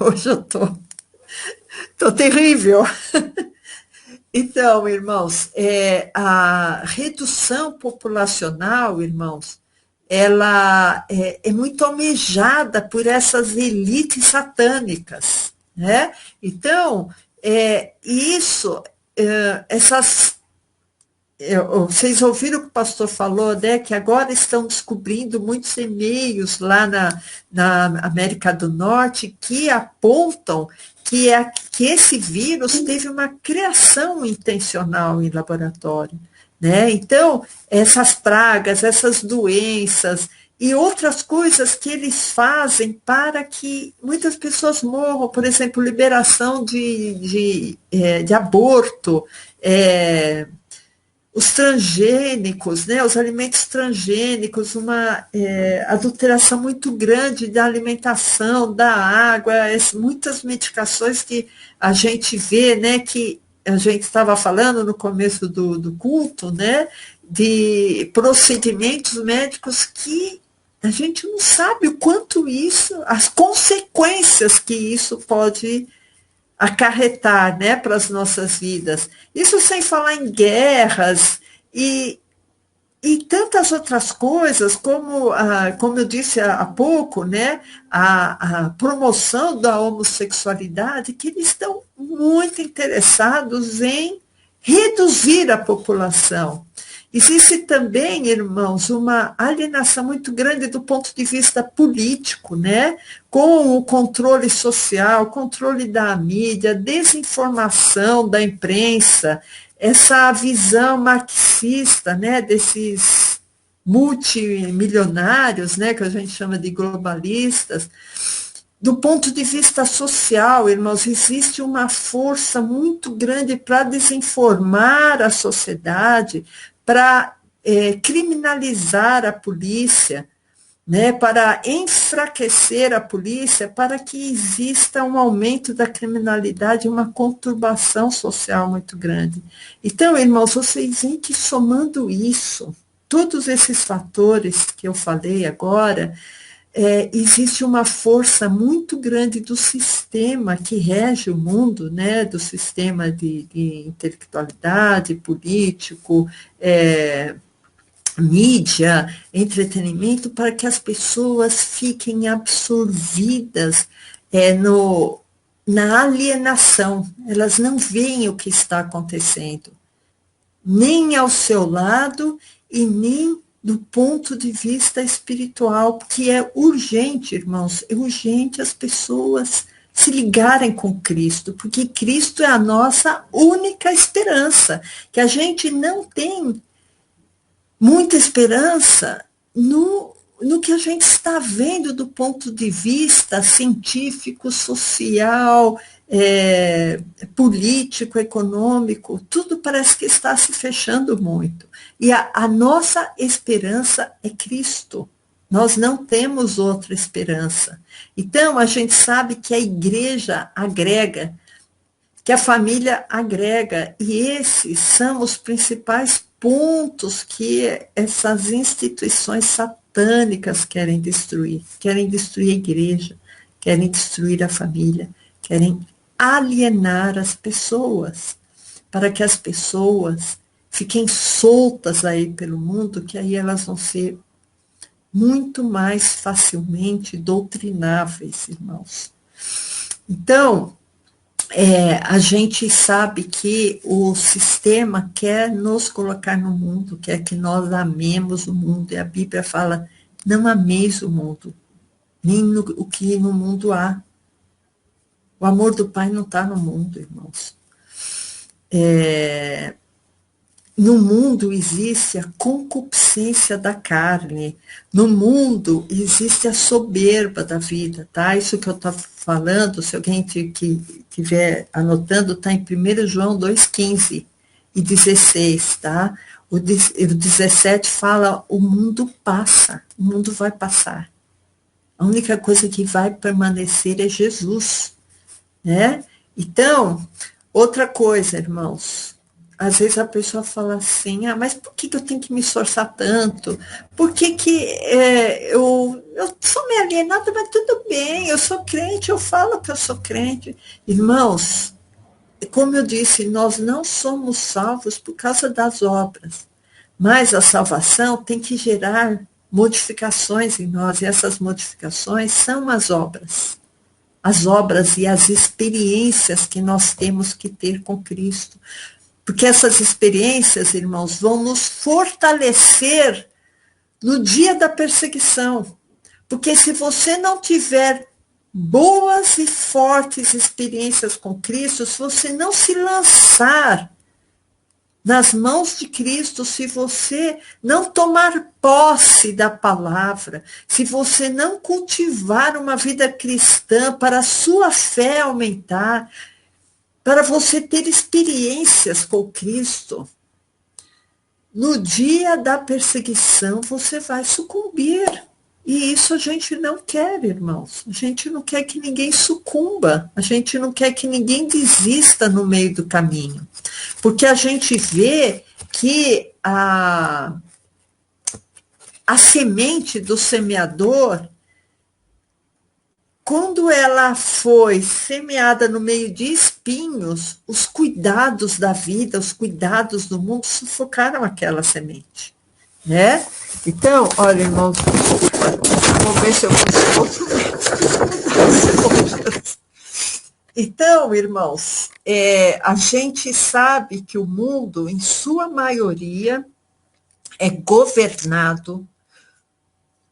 Hoje eu tô terrível. Então, irmãos, a redução populacional, irmãos, ela é muito almejada por essas elites satânicas, né? Então, vocês ouviram o que o pastor falou, né, que agora estão descobrindo muitos e-mails lá na América do Norte que apontam que esse vírus teve uma criação intencional em laboratório, né? Então, essas pragas, essas doenças e outras coisas que eles fazem para que muitas pessoas morram, por exemplo, liberação de aborto, os transgênicos, né, os alimentos transgênicos, uma adulteração muito grande da alimentação, da água, muitas medicações que a gente vê, né, que a gente estava falando no começo do culto, né, de procedimentos médicos que a gente não sabe o quanto isso, as consequências que isso pode acarretar, né, para as nossas vidas. Isso sem falar em guerras, e E tantas outras coisas, como eu disse há pouco, né, a promoção da homossexualidade, que eles estão muito interessados em reduzir a população. Existe também, irmãos, uma alienação muito grande do ponto de vista político, né? Com o controle social, controle da mídia, desinformação da imprensa, essa visão marxista, né, desses multimilionários, né, que a gente chama de globalistas. Do ponto de vista social, irmãos, existe uma força muito grande para desinformar a sociedade, para criminalizar a polícia, né, para enfraquecer a polícia, para que exista um aumento da criminalidade, uma conturbação social muito grande. Então, irmãos, vocês veem que somando isso, todos esses fatores que eu falei agora, existe uma força muito grande do sistema que rege o mundo, né, do sistema de intelectualidade, político, mídia, entretenimento, para que as pessoas fiquem absorvidas na alienação. Elas não veem o que está acontecendo, nem ao seu lado e nem do ponto de vista espiritual, porque é urgente, irmãos, é urgente as pessoas se ligarem com Cristo, porque Cristo é a nossa única esperança, que a gente não tem muita esperança no que a gente está vendo do ponto de vista científico, social, político, econômico, tudo parece que está se fechando muito. E a nossa esperança é Cristo. Nós não temos outra esperança. Então, a gente sabe que a igreja agrega, que a família agrega, e esses são os principais pontos que essas instituições satânicas querem destruir a igreja, querem destruir a família, querem alienar as pessoas, para que as pessoas fiquem soltas aí pelo mundo, que aí elas vão ser muito mais facilmente doutrináveis, irmãos. Então, a gente sabe que o sistema quer nos colocar no mundo, quer que nós amemos o mundo, e a Bíblia fala, não ameis o mundo, nem o que no mundo há. O amor do Pai não está no mundo, irmãos. No mundo existe a concupiscência da carne, no mundo existe a soberba da vida, tá? Isso que eu estou falando, se alguém que estiver anotando, está em 1 João 2,15 e 16, tá? O 17 fala, o mundo passa, o mundo vai passar. A única coisa que vai permanecer é Jesus, né? Então, outra coisa, irmãos, às vezes a pessoa fala assim, mas por que eu tenho que me esforçar tanto? Por que eu sou meio alienada, mas tudo bem, eu sou crente, eu falo que eu sou crente. Irmãos, como eu disse, nós não somos salvos por causa das obras, mas a salvação tem que gerar modificações em nós, e essas modificações são as obras e as experiências que nós temos que ter com Cristo. Porque essas experiências, irmãos, vão nos fortalecer no dia da perseguição. Porque se você não tiver boas e fortes experiências com Cristo, se você não se lançar nas mãos de Cristo, se você não tomar posse da palavra, se você não cultivar uma vida cristã para a sua fé aumentar, para você ter experiências com Cristo, no dia da perseguição você vai sucumbir. E isso a gente não quer, irmãos. A gente não quer que ninguém sucumba. A gente não quer que ninguém desista no meio do caminho. Porque a gente vê que a semente do semeador, quando ela foi semeada no meio de espinhos, os cuidados da vida, os cuidados do mundo sufocaram aquela semente. né? Então, olha, irmãos, vou ver se eu consigo outro. Então, irmãos, a gente sabe que o mundo, em sua maioria, é governado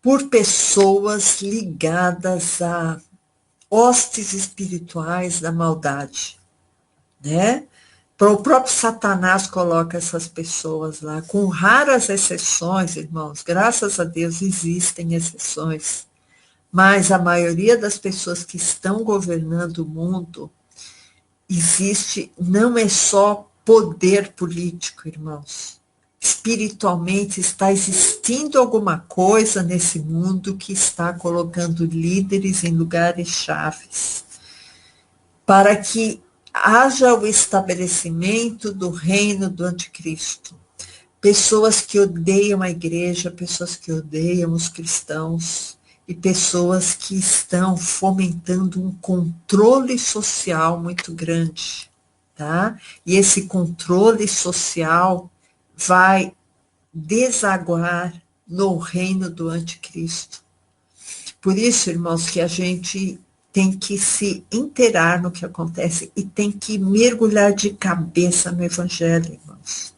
por pessoas ligadas a hostes espirituais da maldade, né? O próprio Satanás coloca essas pessoas lá, com raras exceções, irmãos. Graças a Deus existem exceções, mas a maioria das pessoas que estão governando o mundo existe, não é só poder político, irmãos. Espiritualmente está existindo alguma coisa nesse mundo que está colocando líderes em lugares chaves para que haja o estabelecimento do reino do anticristo. Pessoas que odeiam a igreja, pessoas que odeiam os cristãos e pessoas que estão fomentando um controle social muito grande, tá? E esse controle social vai desaguar no reino do anticristo. Por isso, irmãos, que a gente tem que se inteirar no que acontece e tem que mergulhar de cabeça no evangelho, irmãos.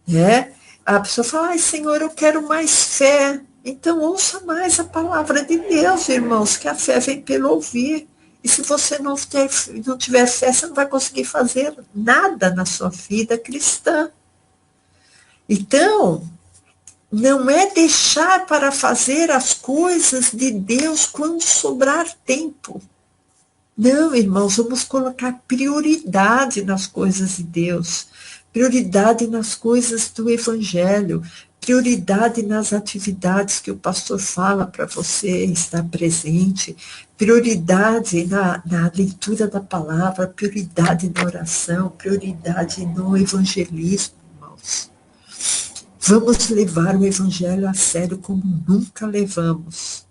Né? A pessoa fala, ai, Senhor, eu quero mais fé. Então, ouça mais a palavra de Deus, irmãos, que a fé vem pelo ouvir. E se você não tiver fé, você não vai conseguir fazer nada na sua vida cristã. Então, não é deixar para fazer as coisas de Deus quando sobrar tempo. Não, irmãos, vamos colocar prioridade nas coisas de Deus, prioridade nas coisas do Evangelho, prioridade nas atividades que o pastor fala para você estar presente, prioridade na leitura da palavra, prioridade na oração, prioridade no evangelismo, irmãos. Vamos levar o evangelho a sério como nunca levamos.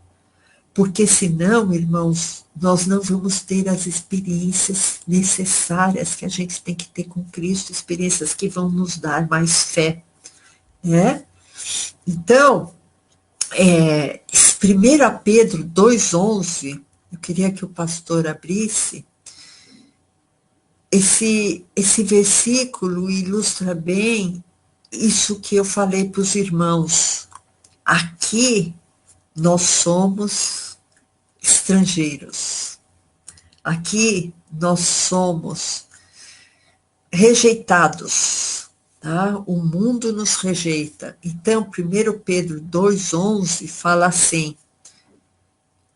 Porque senão, irmãos, nós não vamos ter as experiências necessárias que a gente tem que ter com Cristo, experiências que vão nos dar mais fé, né? Então, 1 Pedro 2,11, eu queria que o pastor abrisse, esse versículo ilustra bem isso que eu falei para os irmãos. Aqui nós somos estrangeiros. Aqui nós somos rejeitados. Tá? O mundo nos rejeita. Então, 1 Pedro 2,11 fala assim: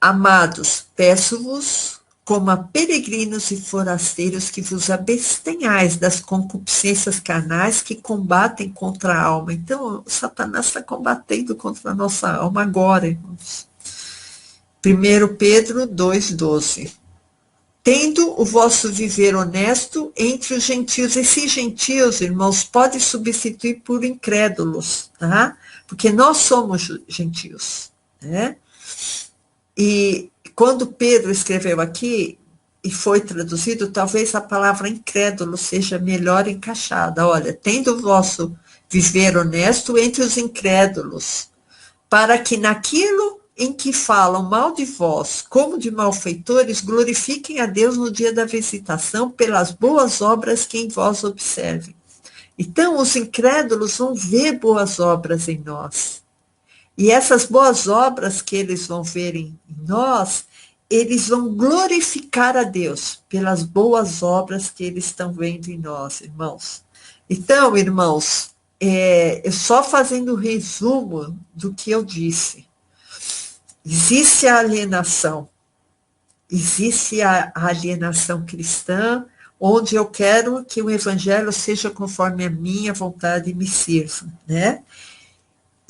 amados, peço-vos, como a peregrinos e forasteiros, que vos abstenhais das concupiscências carnais que combatem contra a alma. Então, o Satanás está combatendo contra a nossa alma agora, irmãos. 1 Pedro 2,12. Tendo o vosso viver honesto entre os gentios. Esses gentios, irmãos, pode substituir por incrédulos, tá? Porque nós somos gentios, né? E quando Pedro escreveu aqui, e foi traduzido, talvez a palavra incrédulo seja melhor encaixada. Olha, tendo o vosso viver honesto entre os incrédulos, para que naquilo em que falam mal de vós, como de malfeitores, glorifiquem a Deus no dia da visitação pelas boas obras que em vós observem. Então, os incrédulos vão ver boas obras em nós. E essas boas obras que eles vão ver em nós, eles vão glorificar a Deus pelas boas obras que eles estão vendo em nós, irmãos. Então, irmãos, eu só fazendo o resumo do que eu disse. Existe a alienação cristã, onde eu quero que o evangelho seja conforme a minha vontade e me sirva, né?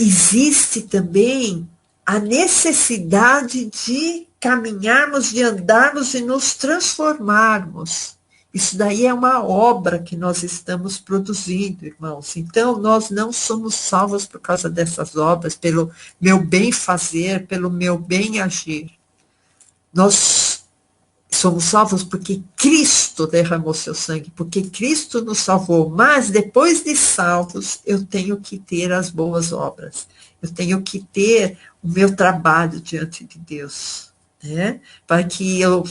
Existe também a necessidade de caminharmos, de andarmos e nos transformarmos. Isso daí é uma obra que nós estamos produzindo, irmãos. Então, nós não somos salvos por causa dessas obras, pelo meu bem fazer, pelo meu bem agir. Nós Somos salvos porque Cristo derramou seu sangue, porque Cristo nos salvou. Mas depois de salvos, eu tenho que ter as boas obras. Eu tenho que ter o meu trabalho diante de Deus, né?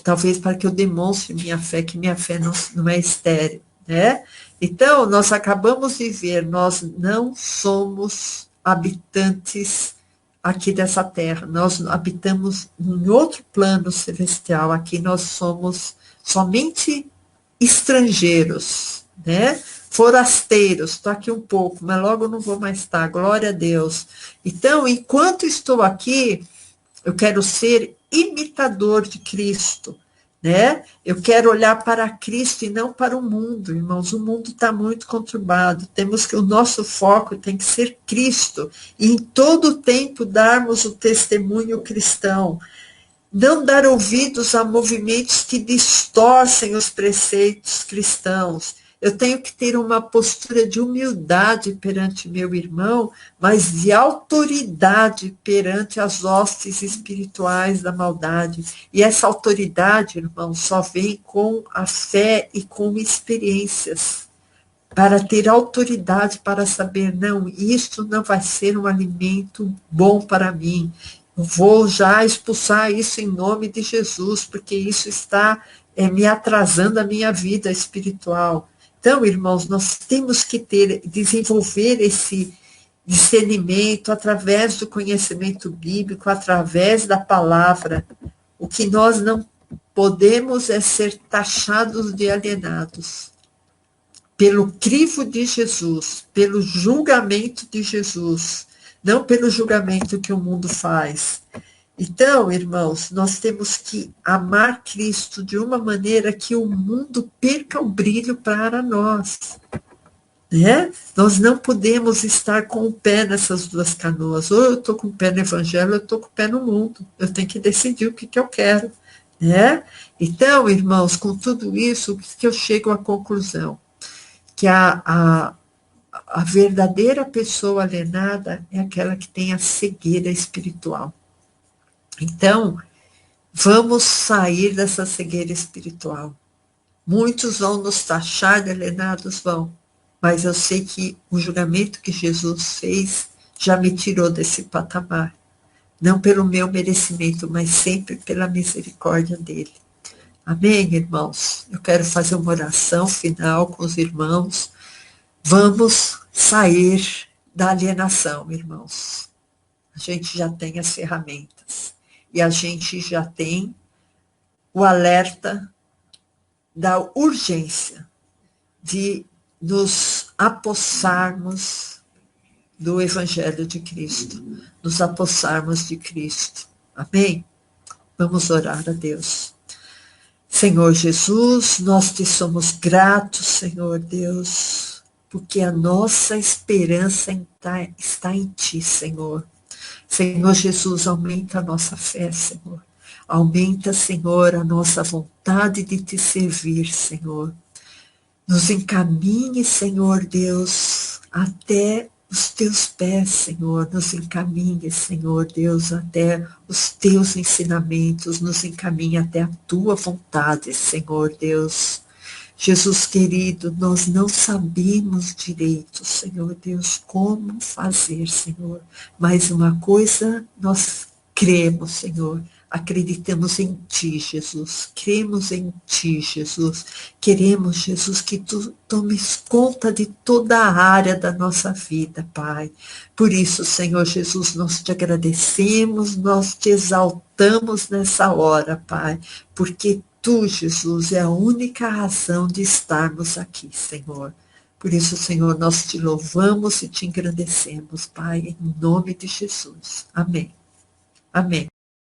Talvez para que eu demonstre minha fé, que minha fé não é estéril, né? Então, nós acabamos de ver, nós não somos habitantes aqui dessa terra, nós habitamos em outro plano celestial, aqui nós somos somente estrangeiros, né? Forasteiros, estou aqui um pouco, mas logo não vou mais estar, glória a Deus. Então, enquanto estou aqui, eu quero ser imitador de Cristo, né? Eu quero olhar para Cristo e não para o mundo, irmãos. O mundo está muito conturbado. O nosso foco tem que ser Cristo e em todo tempo darmos o testemunho cristão. Não dar ouvidos a movimentos que distorcem os preceitos cristãos. Eu tenho que ter uma postura de humildade perante meu irmão, mas de autoridade perante as hostes espirituais da maldade. E essa autoridade, irmão, só vem com a fé e com experiências. Para ter autoridade para saber, não, isto não vai ser um alimento bom para mim. Eu vou já expulsar isso em nome de Jesus, porque isso está me atrasando a minha vida espiritual. Então, irmãos, nós temos que desenvolver esse discernimento através do conhecimento bíblico, através da palavra. O que nós não podemos é ser taxados de alienados pelo crivo de Jesus, pelo julgamento de Jesus, não pelo julgamento que o mundo faz. Então, irmãos, nós temos que amar Cristo de uma maneira que o mundo perca o brilho para nós, né? Nós não podemos estar com o pé nessas duas canoas. Ou eu estou com o pé no evangelho, ou eu estou com o pé no mundo. Eu tenho que decidir o que eu quero, né? Então, irmãos, com tudo isso, o que eu chego à conclusão? Que a verdadeira pessoa alienada é aquela que tem a cegueira espiritual. Então, vamos sair dessa cegueira espiritual. Muitos vão nos taxar de alienados, vão, mas eu sei que o julgamento que Jesus fez já me tirou desse patamar. Não pelo meu merecimento, mas sempre pela misericórdia dele. Amém, irmãos? Eu quero fazer uma oração final com os irmãos. Vamos sair da alienação, irmãos. A gente já tem as ferramentas. E a gente já tem o alerta da urgência de nos apossarmos do Evangelho de Cristo, nos apossarmos de Cristo. Amém? Vamos orar a Deus. Senhor Jesus, nós te somos gratos, Senhor Deus, porque a nossa esperança está em Ti, Senhor. Senhor Jesus, aumenta a nossa fé, Senhor. Aumenta, Senhor, a nossa vontade de Te servir, Senhor. Nos encaminhe, Senhor Deus, até os Teus pés, Senhor. Nos encaminhe, Senhor Deus, até os Teus ensinamentos. Nos encaminhe até a Tua vontade, Senhor Deus. Jesus querido, nós não sabemos direito, Senhor Deus, como fazer, Senhor. Mas uma coisa nós cremos, Senhor. Acreditamos em Ti, Jesus. Cremos em Ti, Jesus. Queremos, Jesus, que Tu tomes conta de toda a área da nossa vida, Pai. Por isso, Senhor Jesus, nós Te agradecemos, nós Te exaltamos nessa hora, Pai, porque Tu, Jesus, é a única razão de estarmos aqui, Senhor. Por isso, Senhor, nós Te louvamos e Te engrandecemos, Pai, em nome de Jesus. Amém. Amém.